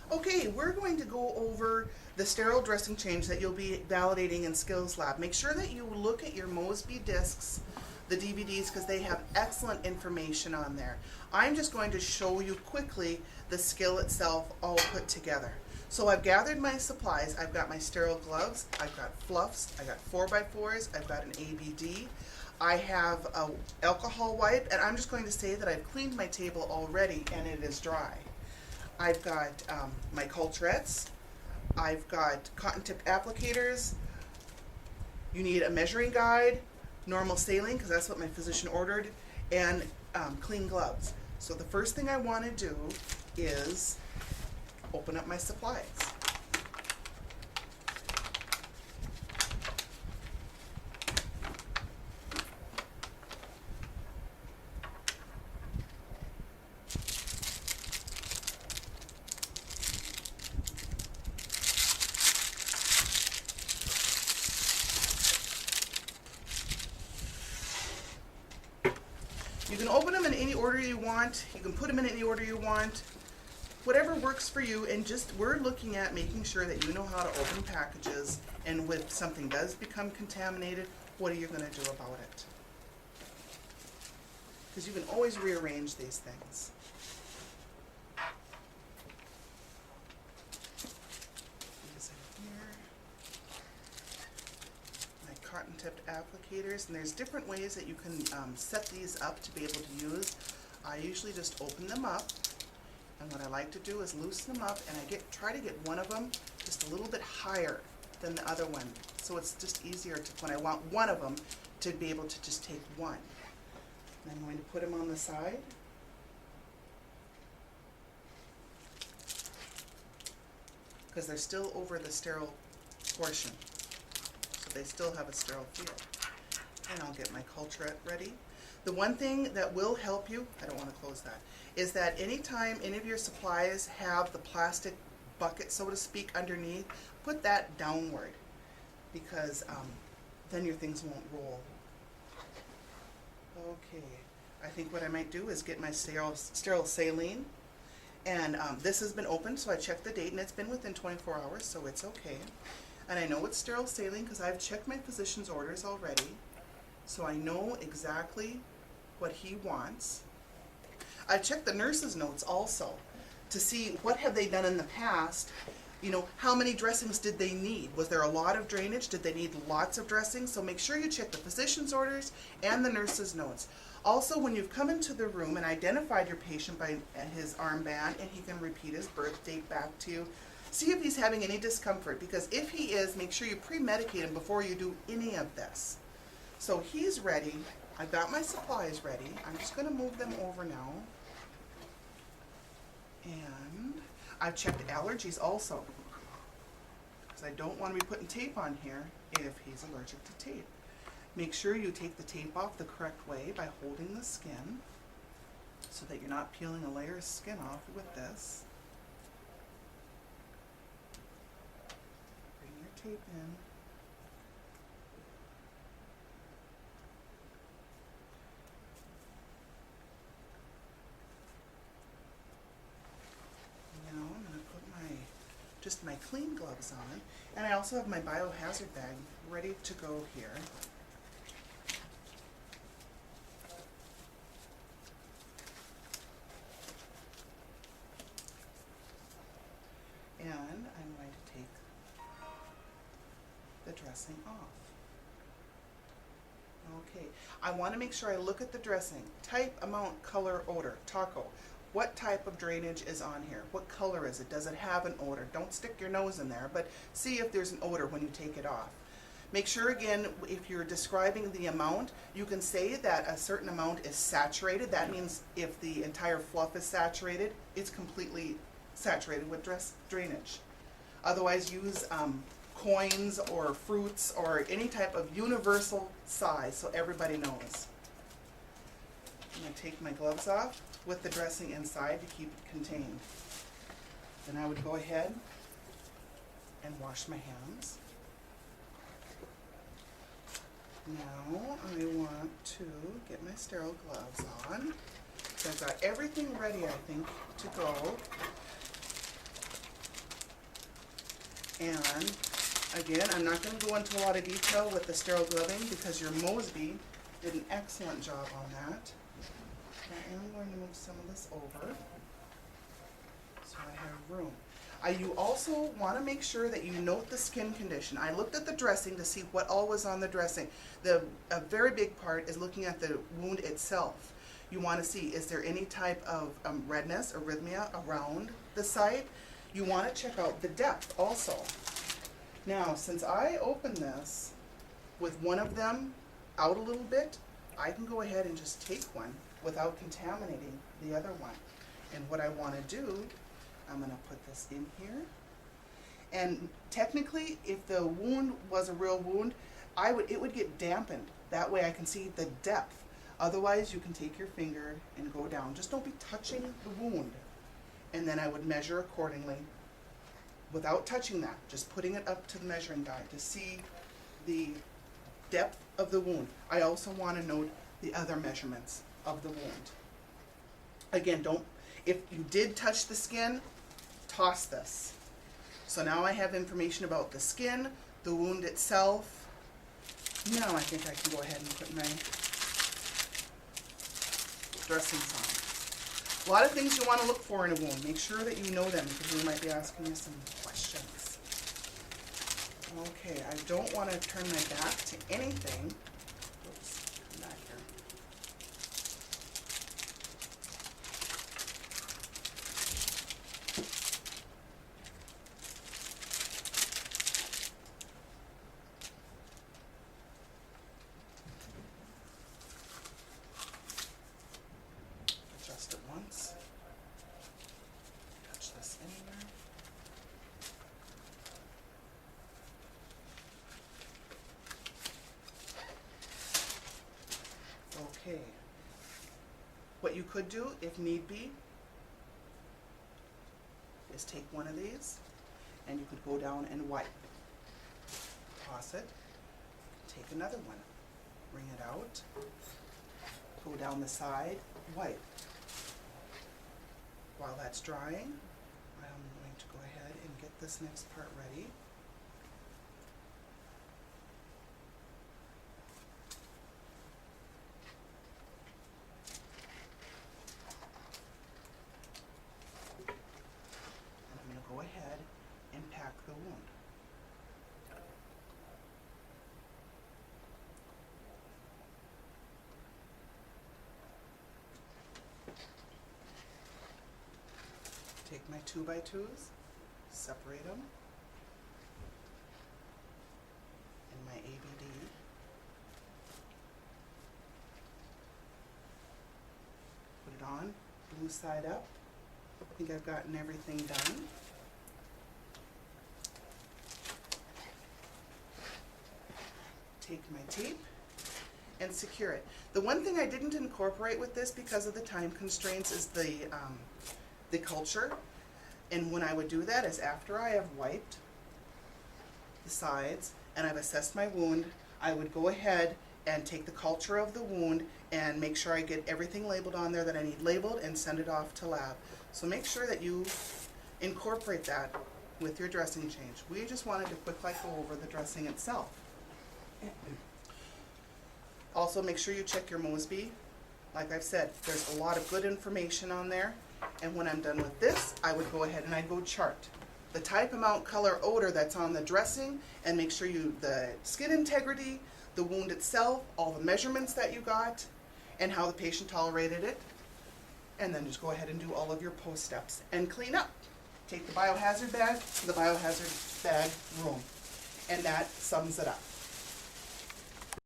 Okay, we're going to go over the sterile dressing change that you'll be validating in Skills Lab. Make sure that you look at your Mosby discs, the DVDs, because they have excellent information on there. I'm just going to show you quickly the skill itself all put together. So I've gathered my supplies. I've got my sterile gloves, I've got fluffs, I got 4x4s, I've got an ABD, I have a alcohol wipe, and I'm just going to say that I've cleaned my table already and it is dry. I've got my culturettes, I've got cotton tipped applicators, you need a measuring guide, normal saline, because that's what my physician ordered, and clean gloves. So the first thing I want to do is open up my supplies. You can open them in any order you want. You can put them in any order you want. Whatever works for you, and just we're looking at making sure that you know how to open packages, and if something does become contaminated, what are you going to do about it? Because you can always rearrange these things. These in here. My cotton tipped applicators, and there's different ways that you can set these up to be able to use. I usually just open them up, and what I like to do is loosen them up, and I try to get one of them just a little bit higher than the other one, so it's just easier to, when I want one of them, to be able to just take one. And I'm going to put them on the side. Because they're still over the sterile portion, so they still have a sterile feel. And I'll get my culturette ready. The one thing that will help you, I don't want to close that, is that anytime any of your supplies have the plastic bucket, so to speak, underneath, put that downward, because then your things won't roll. Okay, I think what I might do is get my sterile saline, and this has been opened, so I checked the date, and it's been within 24 hours, so it's okay. And I know it's sterile saline because I've checked my physician's orders already, so I know exactly what he wants. I've checked the nurse's notes also to see what have they done in the past. You know, how many dressings did they need? Was there a lot of drainage? Did they need lots of dressings? So make sure you check the physician's orders and the nurse's notes. Also, when you've come into the room and identified your patient by his armband, and he can repeat his birth date back to you, see if he's having any discomfort, because if he is, make sure you pre-medicate him before you do any of this. So he's ready. I've got my supplies ready. I'm just going to move them over now. And I've checked allergies also, because I don't want to be putting tape on here if he's allergic to tape. Make sure you take the tape off the correct way by holding the skin so that you're not peeling a layer of skin off with this. Bring your tape in. Now I'm going to put just my clean gloves on, and I also have my biohazard bag ready to go here. And I'm going to take the dressing off. Okay, I want to make sure I look at the dressing. Type, amount, color, odor. Taco. What type of drainage is on here? What color is it? Does it have an odor? Don't stick your nose in there, but see if there's an odor when you take it off. Make sure, again, if you're describing the amount, you can say that a certain amount is saturated. That means if the entire fluff is saturated, it's completely saturated with drainage. Otherwise, use coins or fruits or any type of universal size so everybody knows. I'm going to take my gloves off with the dressing inside to keep it contained. Then I would go ahead and wash my hands. Now I want to get my sterile gloves on. So I've got everything ready, I think, to go. And again, I'm not going to go into a lot of detail with the sterile gloving because your Mosby did an excellent job on that. I am going to move some of this over so I have room. You also want to make sure that you note the skin condition. I looked at the dressing to see what all was on the dressing. A very big part is looking at the wound itself. You want to see, is there any type of redness, arrhythmia around the site? You want to check out the depth also. Now, since I opened this with one of them out a little bit, I can go ahead and just take one without contaminating the other one. And what I want to do, I'm going to put this in here. And technically, if the wound was a real wound, it would get dampened. That way I can see the depth. Otherwise, you can take your finger and go down. Just don't be touching the wound. And then I would measure accordingly without touching that, just putting it up to the measuring guide to see the depth of the wound. I also want to note the other measurements of the wound. Again, if you did touch the skin, toss this. So now I have information about the skin, the wound itself. Now I think I can go ahead and put my dressings on. A lot of things you want to look for in a wound. Make sure that you know them because we might be asking you some questions. Okay, I don't want to turn my back to anything. Oops, come back here. Adjust it once. Touch this anywhere. Okay. What you could do, if need be, is take one of these and you could go down and wipe. Toss it. Take another one. Bring it out. Go down the side. Wipe. While that's drying, I'm going to go ahead and get this next part ready. And I'm going to go ahead and pack the wound. Take my 2x2s, separate them, and my ABD. Put it on, blue side up. I think I've gotten everything done. Take my tape and secure it. The one thing I didn't incorporate with this because of the time constraints is the culture. And when I would do that is after I have wiped the sides and I've assessed my wound, I would go ahead and take the culture of the wound and make sure I get everything labeled on there that I need labeled and send it off to lab. So make sure that you incorporate that with your dressing change. We just wanted to quickly go over the dressing itself. Also make sure you check your Mosby. Like I've said, there's a lot of good information on there. And when I'm done with this, I would go ahead and I'd go chart the type, amount, color, odor that's on the dressing and make sure the skin integrity, the wound itself, all the measurements that you got, and how the patient tolerated it. And then just go ahead and do all of your post steps and clean up. Take the biohazard bag to the biohazard bag room. And that sums it up.